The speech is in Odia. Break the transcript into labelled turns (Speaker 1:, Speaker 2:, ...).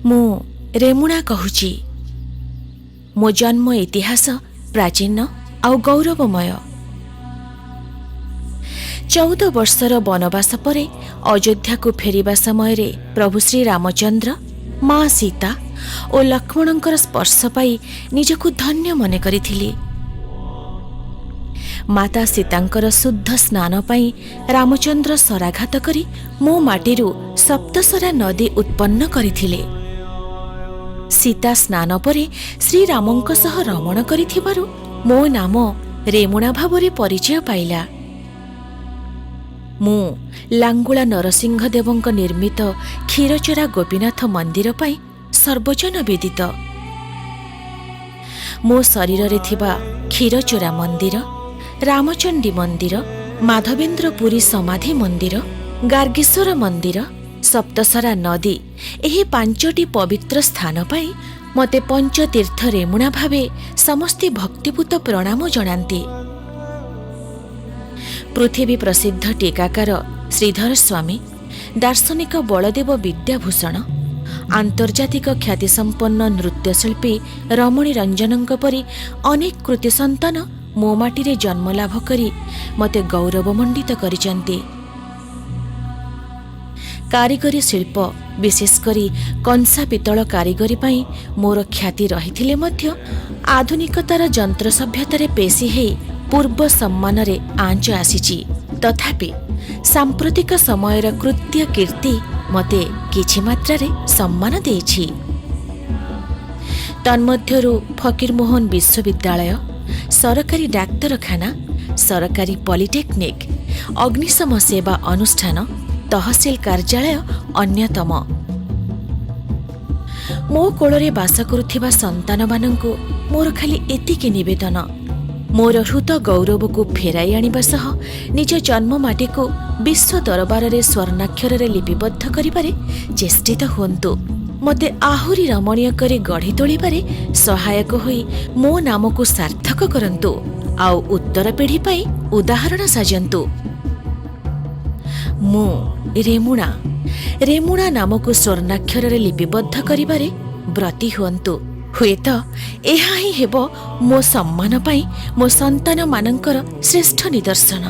Speaker 1: ମୁଁ ରେମୁଣା କହୁଛି। ମୋ ଜନ୍ମ ଇତିହାସ ପ୍ରାଚୀନ ଆଉ ଗୌରବମୟ। 14 ବର୍ଷର ବନବାସ ପରେ ଅଯୋଧ୍ୟାକୁ ଫେରିବା ସମୟରେ ପ୍ରଭୁ ଶ୍ରୀରାମଚନ୍ଦ୍ର, ମା ସୀତା ଓ ଲକ୍ଷ୍ମଣଙ୍କର ସ୍ପର୍ଶ ପାଇ ନିଜକୁ ଧନ୍ୟ ମନେ କରିଥିଲେ। ମାତା ସୀତାଙ୍କର ଶୁଦ୍ଧ ସ୍ନାନ ପାଇଁ ରାମଚନ୍ଦ୍ର ଶରାଘାତ କରି ମୋ ମାଟିରୁ ସପ୍ତଶରା ନଦୀ ଉତ୍ପନ୍ନ କରିଥିଲେ। ସୀତା ସ୍ନାନ ପରେ ଶ୍ରୀରାମଙ୍କ ସହ ରମଣ କରିଥିବାରୁ ମୋ ନାମ ରେମୁଣା ଭାବରେ ପରିଚୟ ପାଇଲା। ମୁଁ ଲାଙ୍ଗୁଳା ନରସିଂହ ଦେବଙ୍କ ନିର୍ମିତ କ୍ଷୀରଚୋରା ଗୋପୀନାଥ ମନ୍ଦିର ପାଇଁ ସର୍ବଜନ ବିଦିତ। ମୋ ଶରୀରରେ ଥିବା କ୍ଷୀରଚୋରା ମନ୍ଦିର, ରାମଚଣ୍ଡୀ ମନ୍ଦିର, ମାଧବେନ୍ଦ୍ରପୁରୀ ସମାଧି ମନ୍ଦିର, ଗାର୍ଗେଶ୍ୱର ମନ୍ଦିର, ସପ୍ତଶରା ନଦୀ ଏହି 5ଟି ପବିତ୍ର ସ୍ଥାନ ପାଇଁ ମୋତେ ପଞ୍ଚତୀର୍ଥ ରେମୁଣା ଭାବେ ସମସ୍ତେ ଭକ୍ତିପୂତ ପ୍ରଣାମ ଜଣାନ୍ତି। ପୃଥିବୀ ପ୍ରସିଦ୍ଧ ଟୀକାକାର ଶ୍ରୀଧର ସ୍ୱାମୀ, ଦାର୍ଶନିକ ବଳଦେବ ବିଦ୍ୟାଭୂଷଣ, ଆନ୍ତର୍ଜାତିକ ଖ୍ୟାତିସମ୍ପନ୍ନ ନୃତ୍ୟଶିଳ୍ପୀ ରମଣୀ ରଞ୍ଜନଙ୍କ ପରି ଅନେକ କୃତି ସନ୍ତାନ ମୋ ମାଟିରେ ଜନ୍ମଲାଭ କରି ମୋତେ ଗୌରବମଣ୍ଡିତ କରିଛନ୍ତି। କାରିଗରୀ ଶିଳ୍ପ, ବିଶେଷ କରି କଂସା ପିତ୍ତଳ କାରିଗରୀ ପାଇଁ ମୋର ଖ୍ୟାତି ରହିଥିଲେ ମଧ୍ୟ ଆଧୁନିକତାର ଯନ୍ତ୍ର ସଭ୍ୟତାରେ ପେଶି ହେଇ ପୂର୍ବ ସମ୍ମାନରେ ଆଞ୍ଚ ଆସିଛି। ତଥାପି ସାମ୍ପ୍ରତିକ ସମୟର କୃତ୍ୟ କୀର୍ତ୍ତି ମୋତେ କିଛି ମାତ୍ରାରେ ସମ୍ମାନ ଦେଇଛି। ତନ୍ମଧ୍ୟରୁ ଫକୀରମୋହନ ବିଶ୍ୱବିଦ୍ୟାଳୟ, ସରକାରୀ ଡାକ୍ତରଖାନା, ସରକାରୀ ପଲିଟେକ୍ନିକ୍, ଅଗ୍ନିଶମ ସେବା ଅନୁଷ୍ଠାନ, ତହସିଲ କାର୍ଯ୍ୟାଳୟ ଅନ୍ୟତମ। ମୋ କୋଳରେ ବାସ କରୁଥିବା ସନ୍ତାନମାନଙ୍କୁ ମୋର ଖାଲି ଏତିକି ନିବେଦନ, ମୋର ହୃତ ଗୌରବକୁ ଫେରାଇ ଆଣିବା ସହ ନିଜ ଜନ୍ମ ମାଟିକୁ ବିଶ୍ୱ ଦରବାରରେ ସ୍ୱର୍ଣ୍ଣାକ୍ଷରରେ ଲିପିବଦ୍ଧ କରିବାରେ ଚେଷ୍ଟିତ ହୁଅନ୍ତୁ। ମୋତେ ଆହୁରି ରମଣୀୟ କରି ଗଢ଼ି ତୋଳିବାରେ ସହାୟକ ହୋଇ ମୋ ନାମକୁ ସାର୍ଥକ କରନ୍ତୁ ଆଉ ଉତ୍ତର ପିଢ଼ି ପାଇଁ ଉଦାହରଣ ସାଜନ୍ତୁ। ମୁଁ ରେମୁଣା ନାମକୁ ସ୍ୱର୍ଣ୍ଣାକ୍ଷରରେ ଲିପିବଦ୍ଧ କରିବାରେ ବ୍ରତୀ ହୁଅନ୍ତୁ। ହୁଏତ ଏହା ହିଁ ହେବ ମୋ ସମ୍ମାନ ପାଇଁ ମୋ ସନ୍ତାନମାନଙ୍କର ଶ୍ରେଷ୍ଠ ନିଦର୍ଶନ।